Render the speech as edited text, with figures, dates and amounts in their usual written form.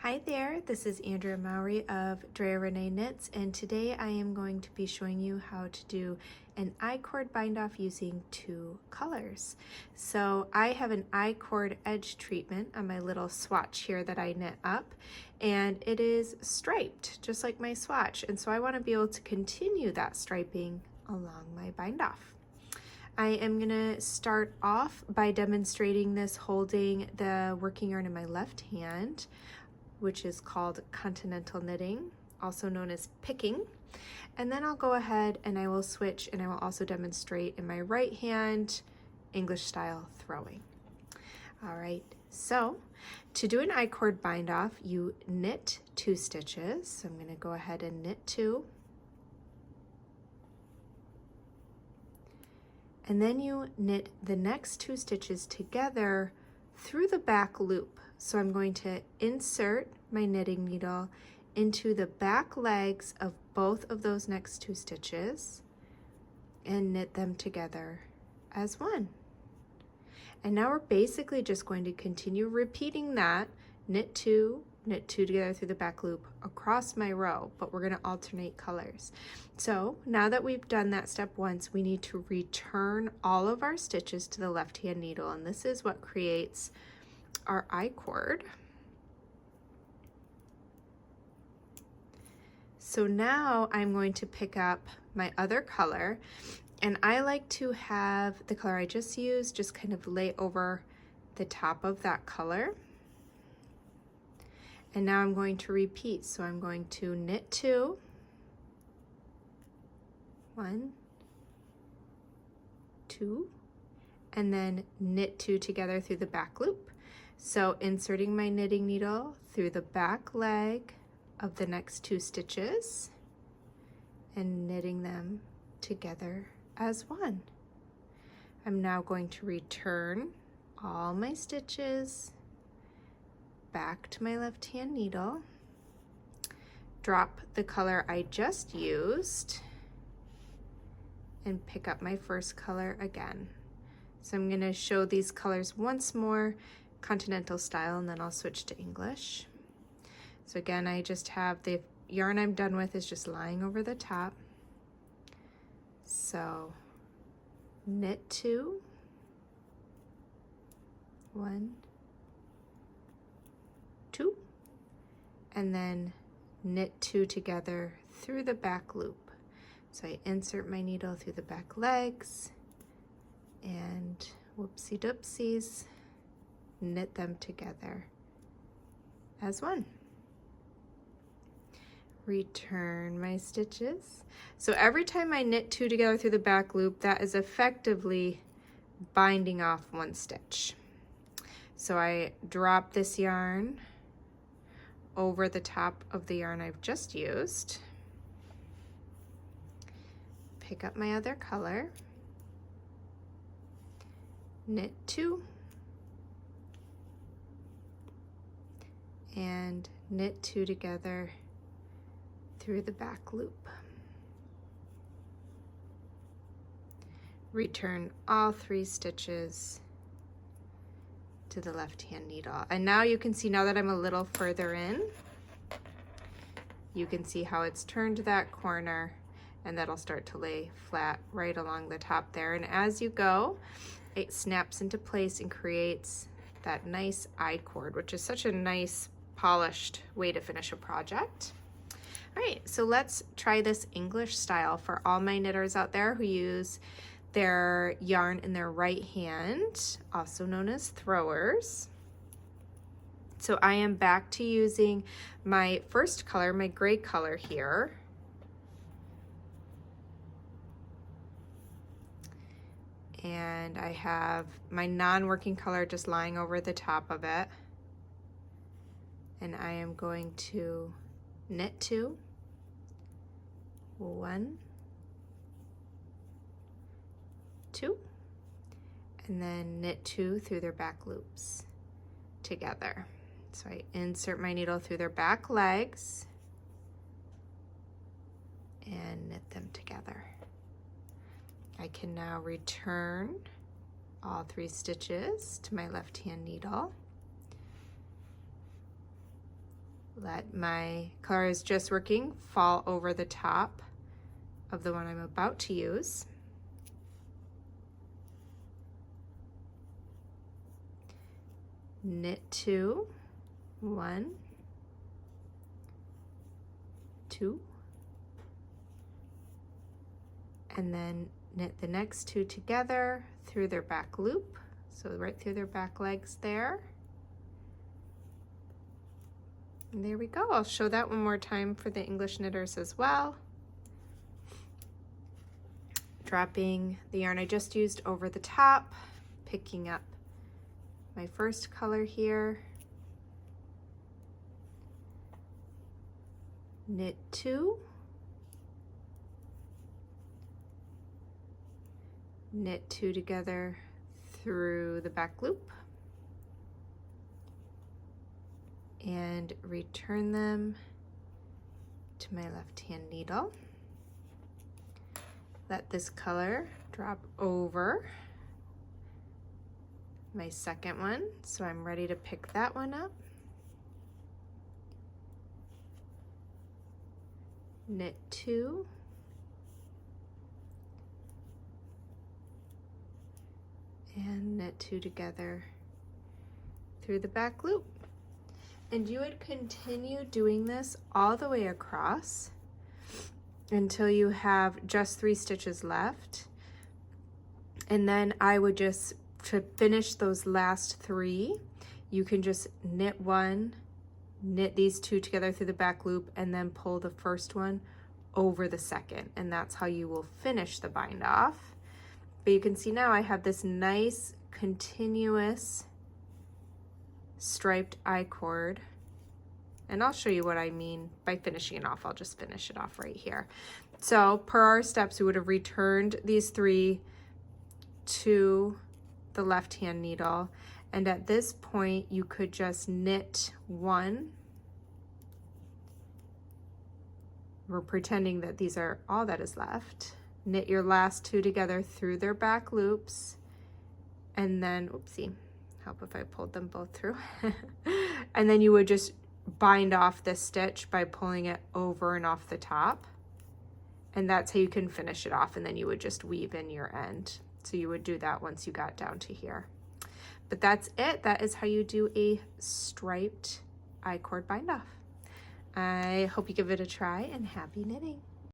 Hi there, this is Andrea Mowry of Drea Renee Knits, and today I am going to be showing you how to do an I-cord bind off using two colors. So I have an I-cord edge treatment on my little swatch here that I knit up, and it is striped just like my swatch, and so I want to be able to continue that striping along my bind off. I am going to start off by demonstrating this holding the working yarn in my left hand, which is called Continental knitting, also known as picking. And then I'll go ahead and I will switch, and I will also demonstrate in my right hand English style throwing. All right, so to do an I-cord bind off, you knit 2 stitches. So I'm going to go ahead and knit 2. And then you knit the next 2 stitches together through the back loop. So I'm going to insert my knitting needle into the back legs of both of those next 2 stitches and knit them together as one. And now we're basically just going to continue repeating that, knit 2 together through the back loop across my row, but we're going to alternate colors. So now that we've done that step once, we need to return all of our stitches to the left hand needle, and this is what creates our I-cord. So now I'm going to pick up my other color, and I like to have the color I just used just kind of lay over the top of that color. And now I'm going to repeat. So I'm going to knit 2, 1, 2, and then knit 2 together through the back loop. So inserting my knitting needle through the back leg of the next 2 stitches and knitting them together as one. I'm now going to return all my stitches back to my left hand needle, drop the color I just used, and pick up my first color again. So I'm going to show these colors once more, Continental style, and then I'll switch to English. So again, I just have the yarn I'm done with is just lying over the top. So knit 2, 1, 2, and then knit 2 together through the back loop. So I insert my needle through the back legs and whoopsie doopsies, knit them together as one. Return my stitches. So every time I knit 2 together through the back loop, that is effectively binding off 1 stitch. So I drop this yarn over the top of the yarn I've just used, pick up my other color, knit 2, and knit 2 together through the back loop. Return all 3 stitches to the left hand needle. And now you can see, now that I'm a little further in, you can see how it's turned that corner, and that'll start to lay flat right along the top there. And as you go, it snaps into place and creates that nice I-cord, which is such a nice polished way to finish a project. All right, so let's try this English style for all my knitters out there who use their yarn in their right hand, also known as throwers. So I am back to using my first color, my gray color here. And I have my non-working color just lying over the top of it. And I am going to knit 2, 1, 2, and then knit 2 through their back loops together. So I insert my needle through their back legs and knit them together. I can now return all 3 stitches to my left hand needle let my color is just working fall over the top of the one I'm about to use. Knit 2, 1, 2, and then knit the next 2 together through their back loop, so right through their back legs there. And there we go. I'll show that one more time for the English knitters as well. Dropping the yarn I just used over the top, picking up my first color here, knit 2, knit 2 together through the back loop, and return them to my left hand needle. Let this color drop over my second one, so I'm ready to pick that one up. Knit 2, and knit 2 together through the back loop. And you would continue doing this all the way across until you have just 3 stitches left. And then I would just, to finish those last 3, you can just knit 1, knit these 2 together through the back loop, and then pull the first one over the second. And that's how you will finish the bind off. But you can see now I have this nice continuous striped I-cord, and I'll show you what I mean by finishing it off. I'll just finish it off right here. So per our steps, we would have returned these 3 to the left hand needle, and at this point you could just knit 1. We're pretending that these are all that is left. Knit your last 2 together through their back loops, and then, oopsie, help if I pulled them both through. And then you would just bind off this stitch by pulling it over and off the top. And that's how you can finish it off, and then you would just weave in your end. So you would do that once you got down to here. But that's it. That is how you do a striped I-cord bind off. I hope you give it a try, and happy knitting.